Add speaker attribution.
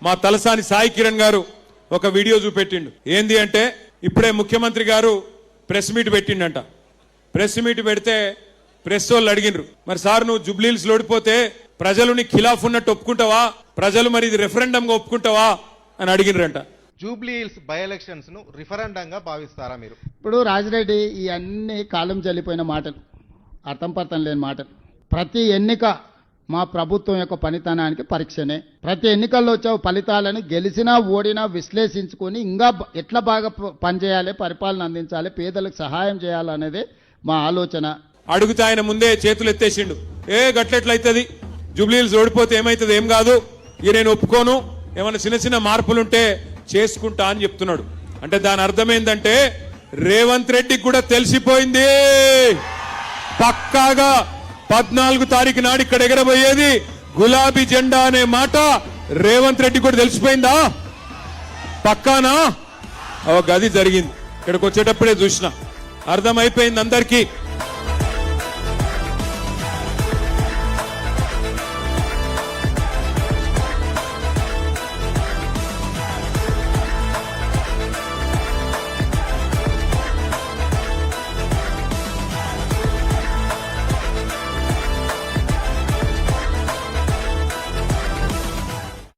Speaker 1: మా తలసాని సాయి కిరణ్ గారు ఒక వీడియో చూపెట్టిండు. ఏంది అంటే ఇప్పుడే ముఖ్యమంత్రి గారు ప్రెస్ మీట్ పెట్టిండంట. ప్రెస్ మీట్ పెడితే ప్రెస్ వాళ్ళు అడిగినరు, మరి సార్ నువ్వు జుబ్లీల్స్ ఓడిపోతే ప్రజలు నీ ఖిలాఫ్ ఉన్నట్టు ఒప్పుకుంటావా, ప్రజలు మరి ఇది రెఫరెండంగా ఒప్పుకుంటావా అని అడిగినరంట.
Speaker 2: జూబ్లీహిల్స్ బై ఎలక్షన్స్ ను రిఫరెండంగా భావిస్తారా మీరు?
Speaker 3: ఇప్పుడు రాజిరెడ్డి ఈ అన్ని కాలం చెల్లిపోయిన మాటలు, అర్థం పర్థం లేని మాటలు. ప్రతి ఎన్నిక మా ప్రభుత్వం యొక్క పనితనానికి పరీక్షనే. ప్రతి ఎన్నికల్లో వచ్చే ఫలితాలను గెలిచినా ఓడినా విశ్లేషించుకొని ఇంకా ఎట్లా బాగా పనిచేయాలి, పరిపాలన అందించాలి, పేదలకు సహాయం చేయాలనేదే మా ఆలోచన.
Speaker 1: అడుగుతా ఆయన ముందే చేతులు ఎత్తేసిండు. గట్లెట్లయితుంది, జూబ్లీహిల్స్ ఓడిపోతే ఏమైతుంది, ఏం కాదు, ఇక నేను ఒప్పుకోను, ఏమైనా చిన్న చిన్న మార్పులుంటే చేసుకుంటా అని చెప్తున్నాడు. అంటే దాని అర్థం ఏంటంటే రేవంత్ రెడ్డికి కూడా తెలిసిపోయింది, పక్కాగా 14 తారీఖు నాడు ఇక్కడ ఎగరబోయేది గులాబీ జెండా అనే మాట రేవంత్ రెడ్డి కూడా తెలిసిపోయిందా? పక్కానా? గది జరిగింది. ఇక్కడికి వచ్చేటప్పుడే చూసిన, అర్థమైపోయింది అందరికీ.